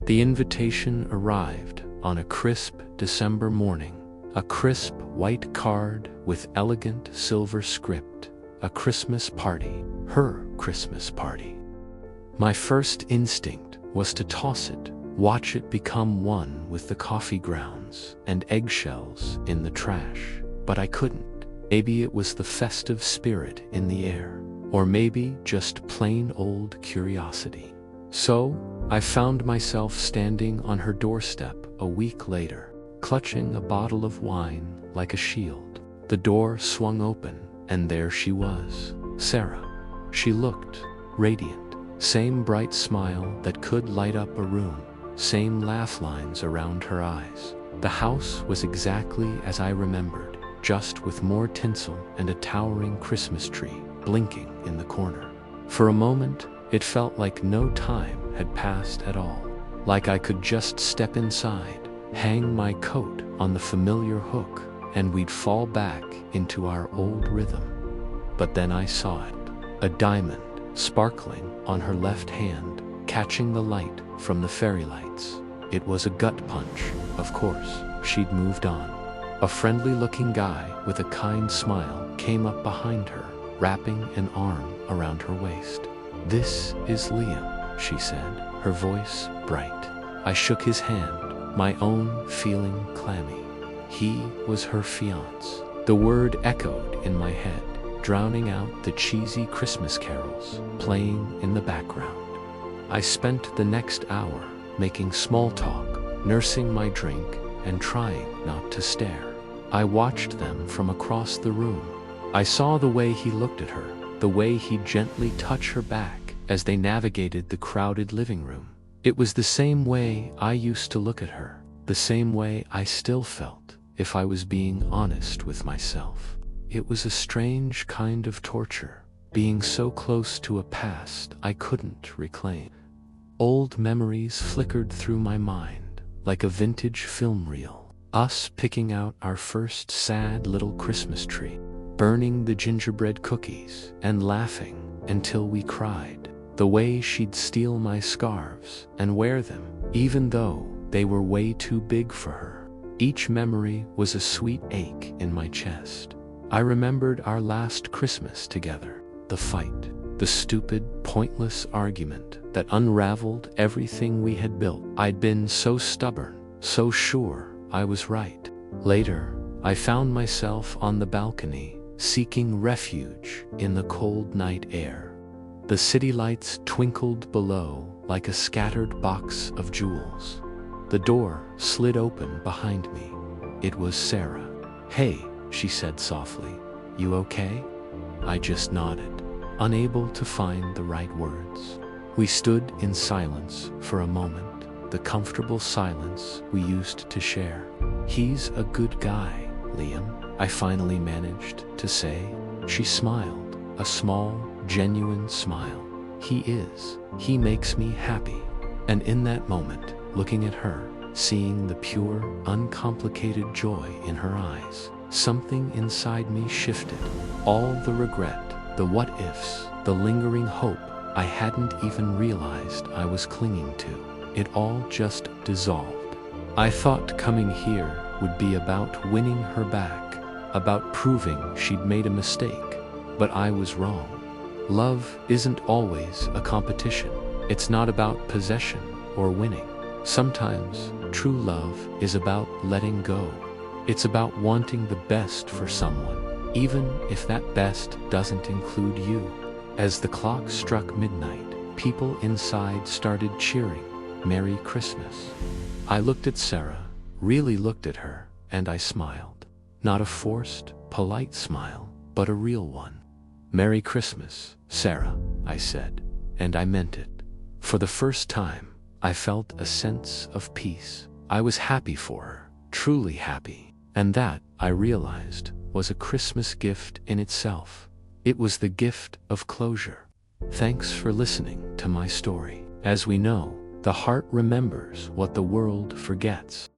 The invitation arrived on a crisp December morning. A crisp white card with elegant silver script. A Christmas party. Her Christmas party. My first instinct was to toss it, watch it become one with the coffee grounds and eggshells in the trash. But I couldn't. Maybe it was the festive spirit in the air, or maybe just plain old curiosity. So, I found myself standing on her doorstep a week later, clutching a bottle of wine like a shield. The door swung open, and there she was, Sarah. She looked radiant. Same bright smile that could light up a room, same laugh lines around her eyes. The house was exactly as I remembered, just with more tinsel and a towering Christmas tree blinking in the corner. For a moment, it felt like no time had passed at all, like I could just step inside, hang my coat on the familiar hook, and we'd fall back into our old rhythm. But then I saw it, a diamond sparkling on her left hand, catching the light from the fairy lights. It was a gut punch, of course. She'd moved on. A friendly-looking guy with a kind smile came up behind her, wrapping an arm around her waist. "This is Liam," she said, her voice bright. I shook his hand, my own feeling clammy. He was her fiancé. The word echoed in my head, drowning out the cheesy Christmas carols playing in the background. I spent the next hour making small talk, nursing my drink, and trying not to stare. I watched them from across the room. I saw the way he looked at her, the way he'd gently touch her back as they navigated the crowded living room. It was the same way I used to look at her, the same way I still felt, if I was being honest with myself. It was a strange kind of torture, being so close to a past I couldn't reclaim. Old memories flickered through my mind, like a vintage film reel. Us picking out our first sad little Christmas tree, burning the gingerbread cookies, and laughing until we cried. The way she'd steal my scarves and wear them, even though they were way too big for her. Each memory was a sweet ache in my chest. I remembered our last Christmas together, the fight, the stupid, pointless argument that unraveled everything we had built. I'd been so stubborn, so sure I was right. Later, I found myself on the balcony, seeking refuge in the cold night air. The city lights twinkled below like a scattered box of jewels. The door slid open behind me. It was Sarah. "Hey," she said softly, "you okay?" I just nodded, unable to find the right words. We stood in silence for a moment, the comfortable silence we used to share. "He's a good guy, Liam," I finally managed to say. She smiled, a small, genuine smile. "He is. He makes me happy." And in that moment, looking at her, seeing the pure, uncomplicated joy in her eyes, something inside me shifted. All the regret, the what-ifs, the lingering hope I hadn't even realized I was clinging to, it all just dissolved. I thought coming here would be about winning her back, about proving she'd made a mistake, but I was wrong. Love isn't always a competition. It's not about possession or winning. Sometimes true love is about letting go. It's about wanting the best for someone, even if that best doesn't include you. As the clock struck midnight, people inside started cheering, "Merry Christmas." I looked at Sarah, really looked at her, and I smiled. Not a forced, polite smile, but a real one. "Merry Christmas, Sarah," I said, and I meant it. For the first time, I felt a sense of peace. I was happy for her, truly happy. And that, I realized, was a Christmas gift in itself. It was the gift of closure. Thanks for listening to my story. As we know, the heart remembers what the world forgets.